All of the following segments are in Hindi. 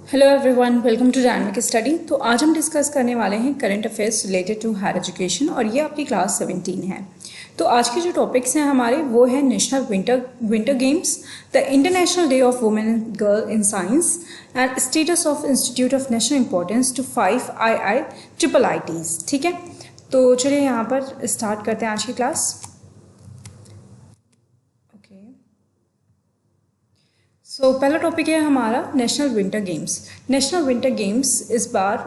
Hello everyone, welcome to dynamic study. तो आज हम डिस्कस करने वाले हैं current affairs related to higher education और ये आपकी क्लास 17 है। तो आज के जो टॉपिक्स हैं हमारे वो है national winter games, the international day of women and girl in science and status of institute of national importance to 5 IITs। ठीक है, तो चलिए यहाँ पर स्टार्ट करते हैं आज की क्लास। सो पहला टॉपिक है हमारा national winter games. National winter games इस बार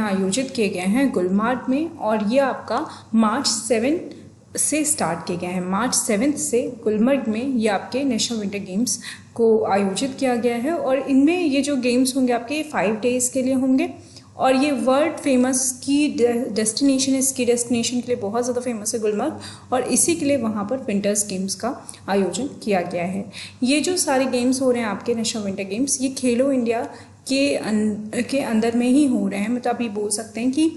आयोजित किए गए हैं गुलमार्ग में और ये आपका मार्च 7 से स्टार्ट किए गए हैं। मार्च 7 से गुलमर्ग में ये आपके नेशनल विंटर गेम्स को आयोजित किया गया है और इनमें ये जो गेम्स होंगे आपके 5 डेज़ के लिए होंगे और ये वर्ल्ड फेमस की डेस्टिनेशन है। स्की डेस्टिनेशन के लिए बहुत ज़्यादा फेमस है गुलमर्ग और इसी के लिए वहाँ पर विंटर्स गेम्स का आयोजन किया गया है। ये जो सारे गेम्स हो रहे हैं आपके नेशनल विंटर गेम्स, ये खेलो इंडिया के अंदर में ही हो रहे हैं। मतलब आप ये बोल सकते हैं कि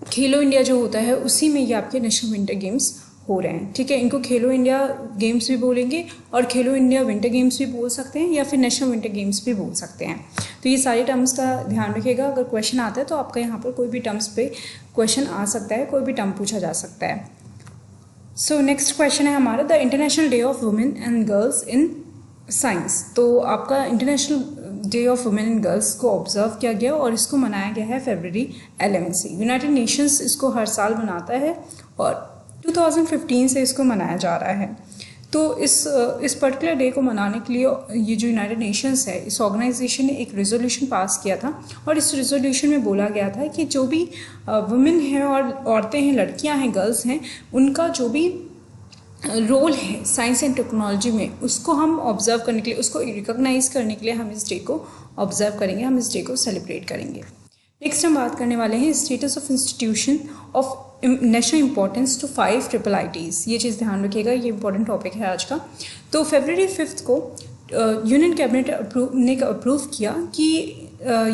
खेलो इंडिया जो होता है उसी में ये आपके नेशनल विंटर गेम्स हो रहे हैं। ठीक है, इनको खेलो इंडिया गेम्स भी बोलेंगे और खेलो इंडिया विंटर गेम्स भी बोल सकते हैं या फिर नेशनल विंटर गेम्स भी बोल सकते हैं। तो ये सारे टर्म्स का ध्यान रखिएगा। अगर क्वेश्चन आता है तो आपका यहाँ पर कोई भी टर्म्स पे क्वेश्चन आ सकता है, कोई भी टर्म पूछा जा सकता है। सो नेक्स्ट क्वेश्चन है हमारा the international day of women and girls in science. तो आपका international day of women and girls को ऑब्जर्व किया गया और इसको मनाया गया है February 11 से। यूनाइटेड नेशंस इसको हर साल मनाता है और 2015 से इसको मनाया जा रहा है। तो इस पर्टिकुलर डे को मनाने के लिए ये जो यूनाइटेड नेशंस है, इस ऑर्गेनाइजेशन ने एक रेजोल्यूशन पास किया था और इस रेजोल्यूशन में बोला गया था कि जो भी वुमेन हैं और औरतें हैं, लड़कियां हैं, गर्ल्स हैं, उनका जो भी रोल है साइंस एंड टेक्नोलॉजी में उसको हम ऑब्जर्व करने के लिए, उसको रिकॉग्नाइज करने के लिए हम इस डे को ऑब्जर्व करेंगे, हम इस डे को सेलिब्रेट करेंगे। नेक्स्ट हम बात करने वाले हैं status of institution of national importance to 5 IITs। ये चीज़ ध्यान रखिएगा, ये इंपॉर्टेंट टॉपिक है आज का। तो February 5 को यूनियन कैबिनेट ने अप्रूव किया कि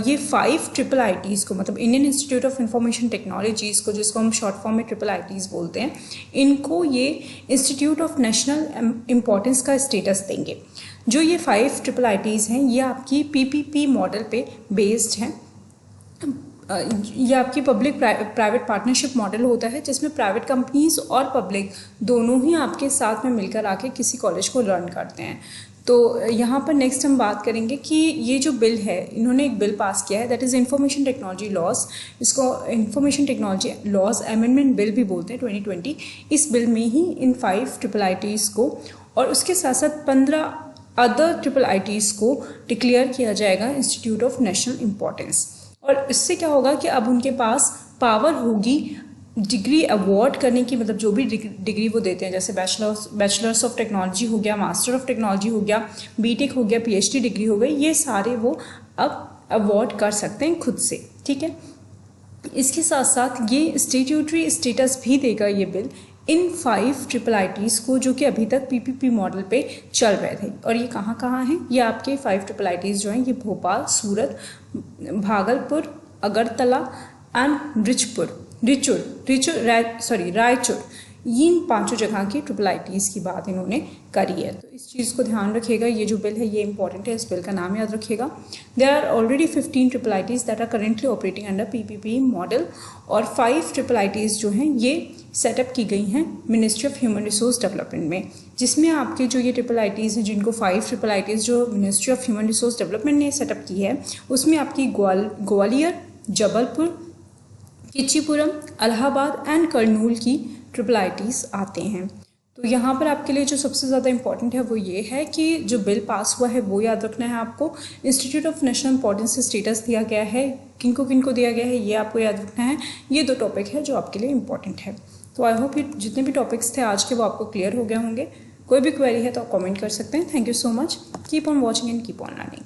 ये 5 IITs को, मतलब Indian institute of information technologies को, जिसको हम शॉर्ट फॉर्म में IITs बोलते हैं, इनको ये इंस्टीट्यूट ऑफ नेशनल इम्पोर्टेंस का स्टेटस देंगे। जो ये 5 IITs हैं ये आपकी PPP मॉडल पे बेस्ड हैं। ये आपकी पब्लिक प्राइवेट पार्टनरशिप मॉडल होता है जिसमें प्राइवेट कंपनीज और पब्लिक दोनों ही आपके साथ में मिलकर आके किसी कॉलेज को रन करते हैं। तो यहाँ पर नेक्स्ट हम बात करेंगे कि ये जो बिल है, इन्होंने एक बिल पास किया है, that is information technology laws. इसको information technology laws amendment bill भी बोलते हैं 2020। इस बिल में ही इन 5 IITs को और उसके साथ साथ 15 अदर IITs को डिक्लेयर किया जाएगा इंस्टीट्यूट ऑफ नेशनल इम्पोर्टेंस। और इससे क्या होगा कि अब उनके पास पावर होगी डिग्री अवार्ड करने की, मतलब जो भी डिग्री वो देते हैं, जैसे बैचलर्स ऑफ टेक्नोलॉजी हो गया, मास्टर ऑफ टेक्नोलॉजी हो गया, BTech हो गया, PhD डिग्री हो गई, ये सारे वो अब अवार्ड कर सकते हैं खुद से। ठीक है, इसके साथ साथ ये स्टैट्यूटरी स्टेटस भी देगा ये बिल इन 5 IITs को, जो कि अभी तक PPP मॉडल पे चल रहे थे। और ये कहाँ कहाँ हैं? ये आपके 5 IITs जो हैं ये भोपाल, सूरत, भागलपुर, अगरतला एंड रायचूर, इन 5 जगह की IITs की बात इन्होंने करी है। तो इस चीज़ को ध्यान रखिएगा, ये जो बिल है ये इंपॉर्टेंट है, इस बिल का नाम याद रखिएगा। There are already 15 IITs that are currently operating under PPP model और 5 IITs जो हैं ये सेटअप की गई हैं ministry of human resource development में, जिसमें आपके जो ये IITs हैं, जिनको 5 IITs जो ministry of human resource development ने सेटअप की है, उसमें आपकी ग्वालियर, जबलपुर, किच्चीपुरम, इलाहाबाद एंड करनूल की IITs आते हैं। तो यहाँ पर आपके लिए जो सबसे ज़्यादा इंपॉर्टेंट है वो ये है कि जो बिल पास हुआ है वो याद रखना है आपको। इंस्टीट्यूट ऑफ नेशनल इंपॉर्टेंस से स्टेटस दिया गया है, किनको किनको दिया गया है ये आपको याद रखना है। ये 2 टॉपिक है जो आपके लिए इंपॉर्टेंट है। तो आई होप ये जितने भी टॉपिक्स थे आज के वो आपको क्लियर हो गए होंगे। कोई भी क्वेरी है तो आप कमेंट कर सकते हैं। Thank you so much. Keep on watching and keep on learning.